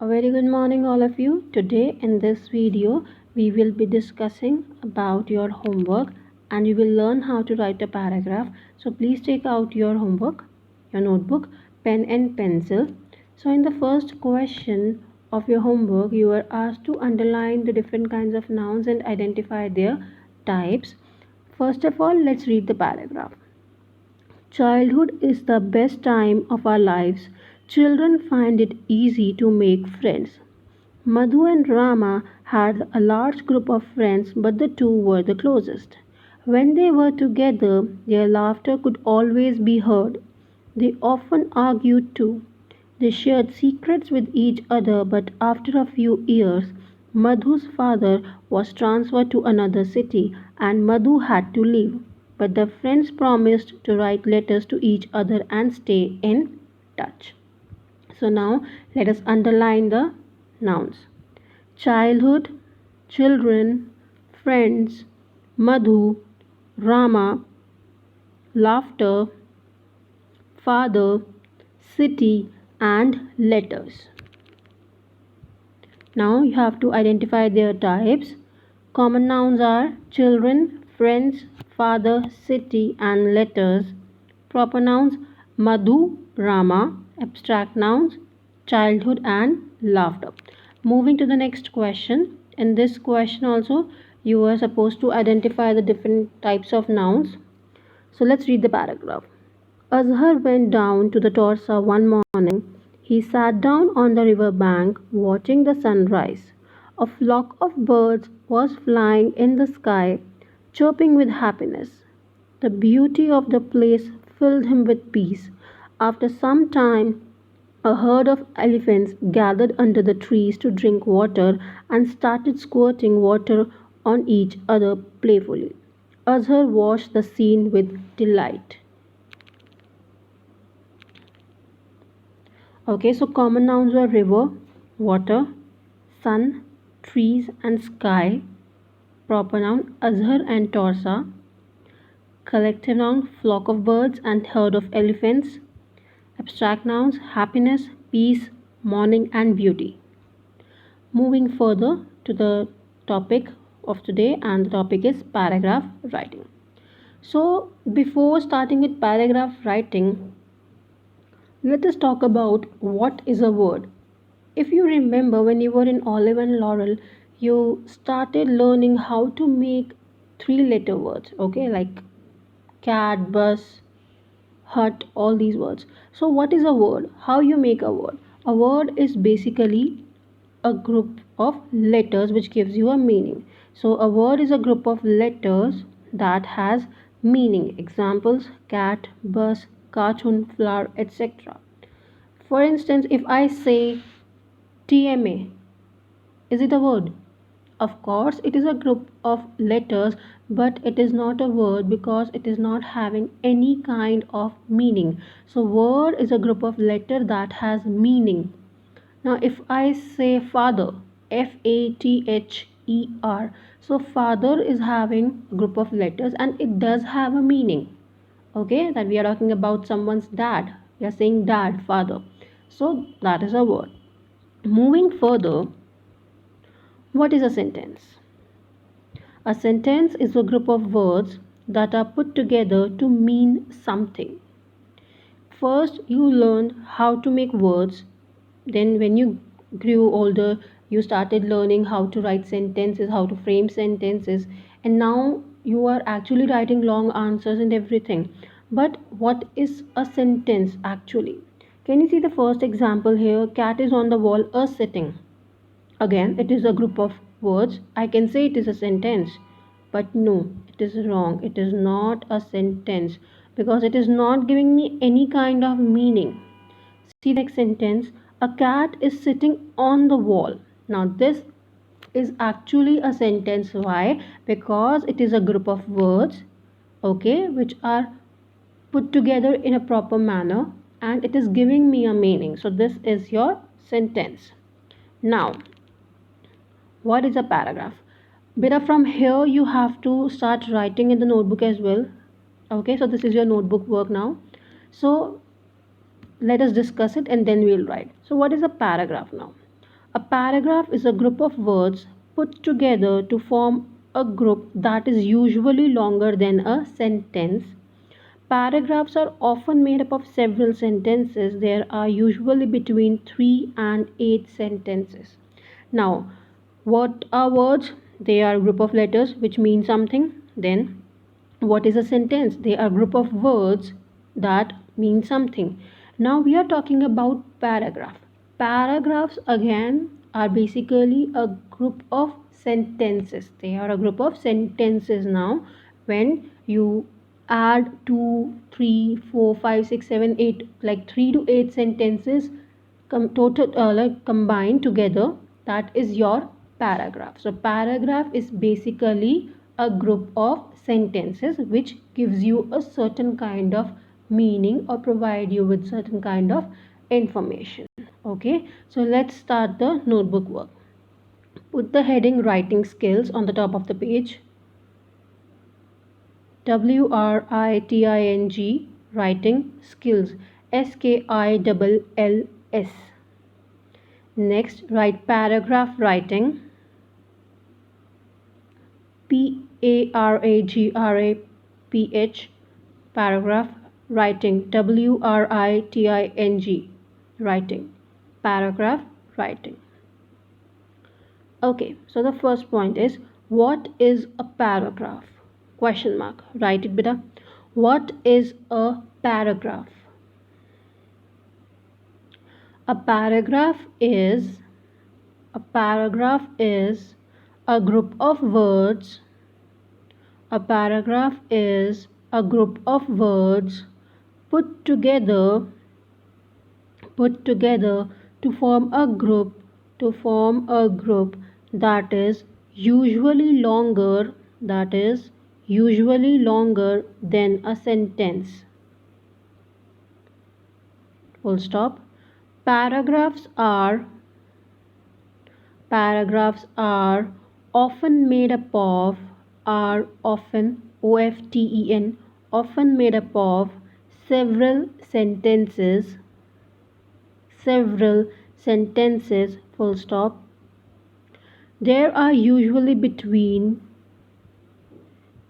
A very good morning, all of you. Today, in this video, we will be discussing about your homework and you will learn how to write a paragraph. So, please take out your homework, your notebook, pen, and pencil. So, in the first question of your homework, you are asked to underline the different kinds of nouns and identify their types. First of all, let's read the paragraph. Childhood is the best time of our lives. Children find it easy to make friends. Madhu and Rama had a large group of friends, but the two were the closest. When they were together, their laughter could always be heard. They often argued too. They shared secrets with each other, but after a few years, Madhu's father was transferred to another city and Madhu had to leave. But the friends promised to write letters to each other and stay in touch. So now let us underline the nouns. Childhood, children, friends, Madhu, Rama, laughter, father, city, and letters. Now you have to identify their types. Common nouns are children, friends, father, city, and letters. Proper nouns Madhu, Rama. Abstract nouns childhood and laughter. Moving to the next question. In this question also you are supposed to identify the different types of nouns. So let's read the paragraph. Azhar went down to the Torsa one morning. He sat down on the river bank watching the sunrise. A flock of birds was flying in the sky, chirping with happiness. The beauty of the place filled him with peace. After some time, a herd of elephants gathered under the trees to drink water and started squirting water on each other playfully. Azhar watched the scene with delight. Okay, so common nouns were river, water, sun, trees, and sky. Proper noun Azhar and Torsa. Collective noun flock of birds and herd of elephants. Abstract nouns happiness, peace, morning, and beauty. Moving further to the topic of today, and the topic is paragraph writing. So, before starting with paragraph writing, let us talk about what is a word. If you remember when you were in Olive and Laurel, you started learning how to make three-letter words, okay, like cat, bus, hut, all these words. So, what is a word? How you make a word? A word is basically a group of letters which gives you a meaning. So, a word is a group of letters that has meaning. Examples cat, bus, cartoon, flower, etc. For instance, if I say TMA, is it a word? Of course, it is a group of letters, but it is not a word because it is not having any kind of meaning. So, word is a group of letters that has meaning. Now, if I say father, FATHER, so father is having a group of letters and it does have a meaning. Okay, that we are talking about someone's dad. We are saying dad, father. So, that is a word. Moving further, what is a sentence? A sentence is a group of words that are put together to mean something. First, you learned how to make words. Then, when you grew older, you started learning how to write sentences, how to frame sentences, and now you are actually writing long answers and everything. But what is a sentence actually? Can you see the first example here? Cat is on the wall, a sitting. Again, it is a group of words. I can say it is a sentence, but no, it is wrong. It is not a sentence because it is not giving me any kind of meaning. See the next sentence a cat is sitting on the wall. Now, this is actually a sentence. Why? Because it is a group of words, okay, which are put together in a proper manner and it is giving me a meaning. So, this is your sentence. Now, what is a paragraph? Beta, from here you have to start writing in the notebook as well. Okay, so this is your notebook work now. So let us discuss it and then we'll write. So what is a paragraph now? A paragraph is a group of words put together to form a group that is usually longer than a sentence. Paragraphs are often made up of several sentences. There are usually between 3 and 8 sentences. Now, what are words? They are a group of letters which mean something. Then, what is a sentence? They are a group of words that mean something. Now, we are talking about paragraph. Paragraphs again are basically a group of sentences. They are a group of sentences. Now, when you add 2, 3, 4, 5, 6, 7, 8, like 3 to 8 sentences like combined together, that is your paragraph. So paragraph is basically a group of sentences which gives you a certain kind of meaning or provide you with certain kind of information. Okay, so let's start the notebook work. Put the heading writing skills on the top of the page. WRITING, writing skills, SKILLS. Next, write paragraph writing, PARAGRAPH, paragraph writing, WRITING, writing, paragraph writing. Okay, so the first point is, what is a paragraph? Question mark. Write it, beta. What is a paragraph? A paragraph is a group of words. A paragraph is a group of words put together to form a group that is usually longer than a sentence. Full stop. Paragraphs are often made up of often made up of several sentences. Full stop. There are usually between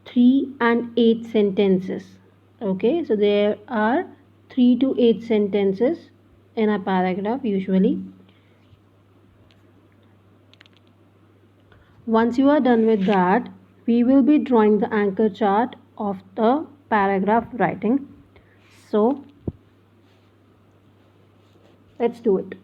3 and 8 sentences. Okay, so there are 3 to 8 sentences in a paragraph usually. Once you are done with that, we will be drawing the anchor chart of the paragraph writing. So let's do it.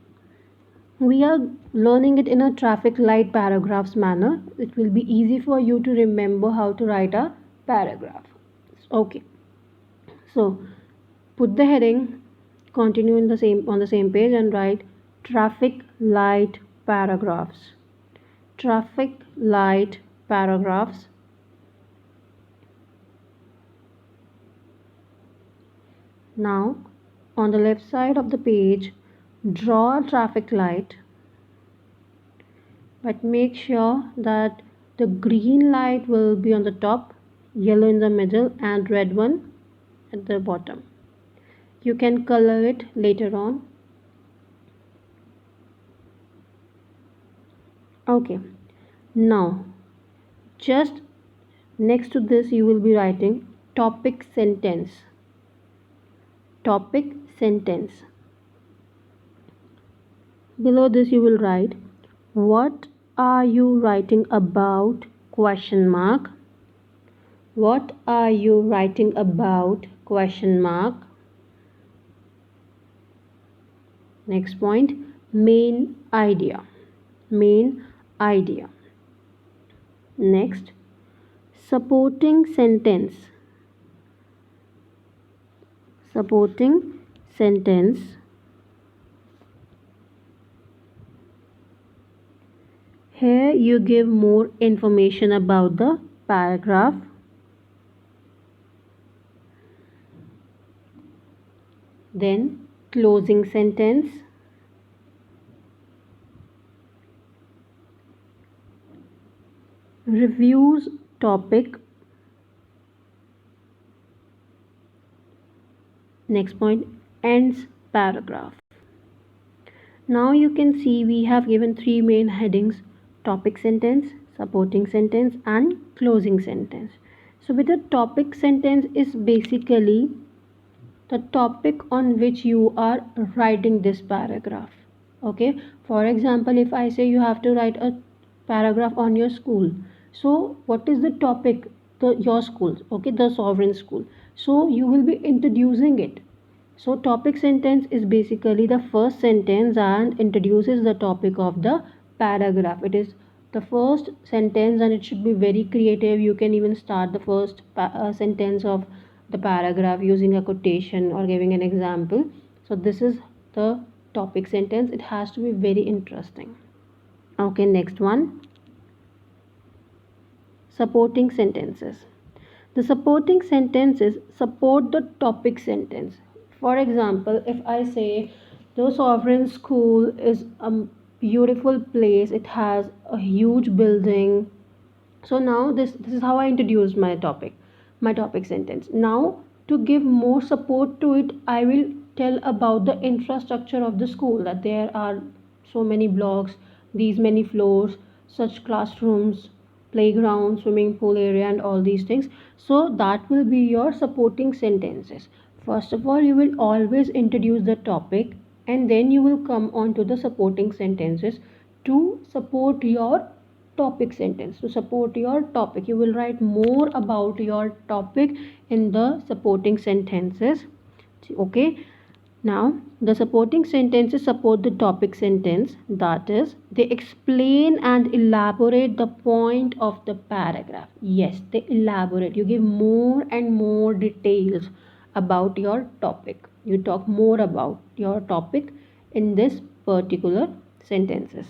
We are learning it in a traffic light paragraphs manner. It will be easy for you to remember how to write a paragraph. Okay, so put the heading, continue on the same page and write traffic light paragraphs. Traffic light paragraphs. Now on the left side of the page, draw a traffic light, but make sure that the green light will be on the top, yellow in the middle and red one at the bottom. You can color it later on. Okay, now just next to this you will be writing topic sentence. Below this you will write, what are you writing about? Question mark. What are you writing about? Question mark. Next point, main idea. Next, supporting sentence. Here you give more information about the paragraph. Then closing sentence. Reviews topic. Next point, ends paragraph. Now you can see we have given three main headings: topic sentence, supporting sentence, and closing sentence. So with the topic sentence is basically the topic on which you are writing this paragraph. Okay, for example, if I say you have to write a paragraph on your school, so what is the topic? Your school, okay, the sovereign school. So you will be introducing it. So topic sentence is basically the first sentence and introduces the topic of the paragraph. It is the first sentence and it should be very creative. You can even start the first sentence of the paragraph using a quotation or giving an example. So this is the topic sentence. It has to be very interesting. Okay, next one, supporting sentences. The supporting sentences support the topic sentence. For example, if I say the sovereign school is a beautiful place, it has a huge building. So now this is how I introduce my topic sentence. Now to give more support to it, I will tell about the infrastructure of the school, that there are so many blocks, these many floors, such classrooms, playground, swimming pool area, and all these things. So that will be your supporting sentences. First of all, you will always introduce the topic and then you will come on to the supporting sentences to support your topic sentence. To support your topic, you will write more about your topic in the supporting sentences. Okay, now the supporting sentences support the topic sentence, that is, they explain and elaborate the point of the paragraph. Yes, they elaborate. You give more and more details about your topic. You talk more about your topic in this particular sentences.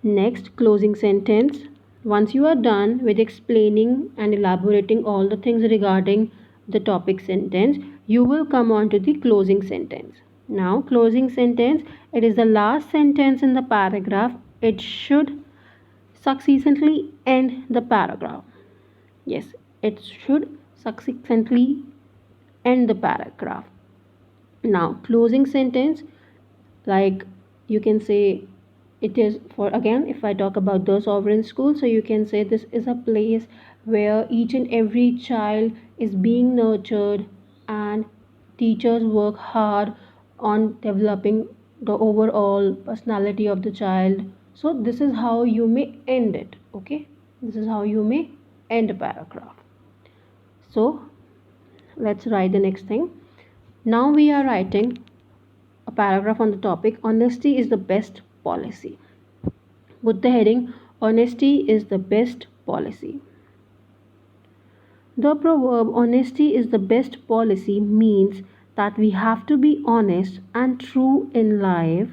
Next, closing sentence. Once you are done with explaining and elaborating all the things regarding the topic sentence, you will come on to the closing sentence. Now, closing sentence, it is the last sentence in the paragraph. It should succinctly end the paragraph. Yes, it should succinctly end the paragraph. Now, closing sentence, like you can say, it is for, again, if I talk about the sovereign school, so you can say this is a place where each and every child is being nurtured and teachers work hard on developing the overall personality of the child. So this is how you may end it. Okay, this is how you may end a paragraph. So let's write the next thing. Now we are writing a paragraph on the topic honesty is the best policy. With the heading honesty is the best policy. The proverb honesty is the best policy means that we have to be honest and true in life.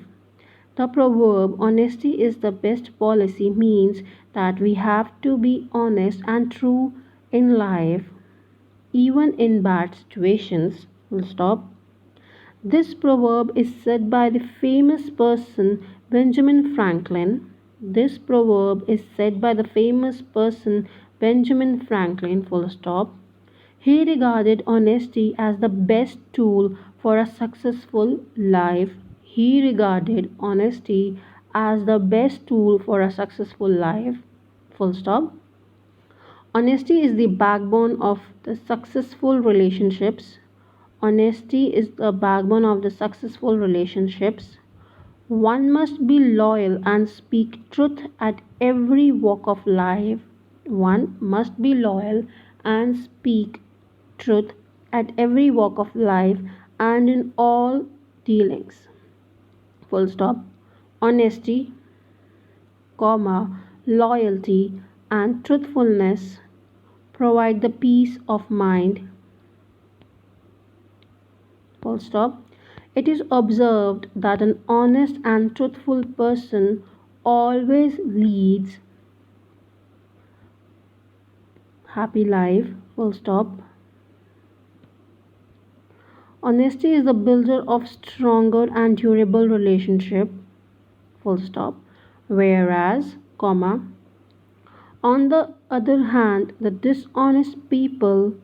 The proverb honesty is the best policy means that we have to be honest and true in life, even in bad situations. Full stop. This proverb is said by the famous person Benjamin Franklin. This proverb is said by the famous person Benjamin Franklin, full stop. He regarded honesty as the best tool for a successful life. He regarded honesty as the best tool for a successful life. Full stop. Honesty is the backbone of the successful relationships. Honesty is the backbone of the successful relationships. One must be loyal and speak truth at every walk of life. One must be loyal and speak truth at every walk of life and in all dealings. Full stop. Honesty, comma, loyalty and truthfulness provide the peace of mind. Full stop. It is observed that an honest and truthful person always leads happy life. Full stop. Honesty is the builder of stronger and durable relationship. Full stop. Whereas, comma, on the other hand, the dishonest people,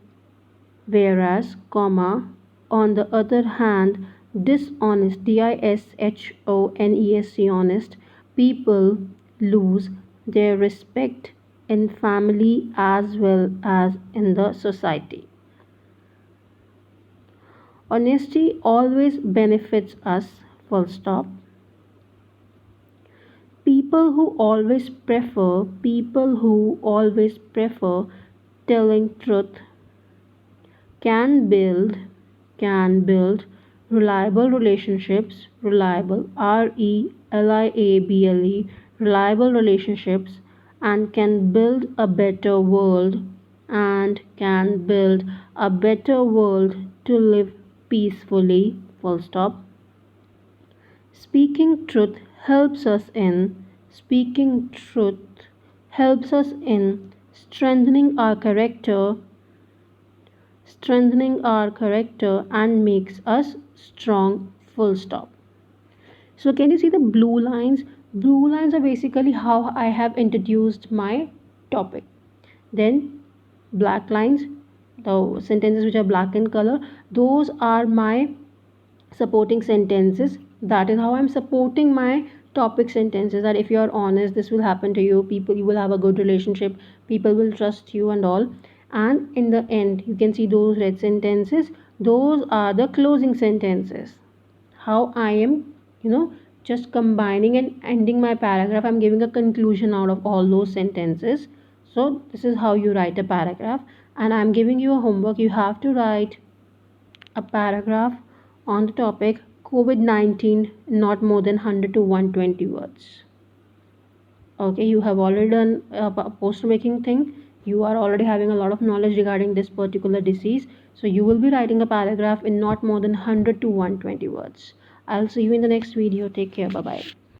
whereas, comma, on the other hand, dishonest, dishonest, honest people lose their respect in family as well as in the society. Honesty always benefits us, full stop. People who always prefer telling truth can build can build reliable relationships, reliable relationships, and can build a better world, to live peacefully, full stop. Speaking truth helps us in speaking truth helps us in strengthening our character and makes us strong, full stop. So can you see the blue lines? Blue lines are basically how I have introduced my topic. Then black lines, the sentences which are black in color, those are my supporting sentences. That is how I'm supporting my topic sentences, that if you are honest, this will happen to you, people, you will have a good relationship, people will trust you and all. And in the end, you can see those red sentences, those are the closing sentences. How I am, you know just combining and ending my paragraph, I'm giving a conclusion out of all those sentences. So this is how you write a paragraph, and I'm giving you a homework. You have to write a paragraph on the topic COVID 19, not more than 100 to 120 words. Okay, you have already done a poster making thing. You are already having a lot of knowledge regarding this particular disease. So, you will be writing a paragraph in not more than 100 to 120 words. I'll see you in the next video. Take care. Bye bye.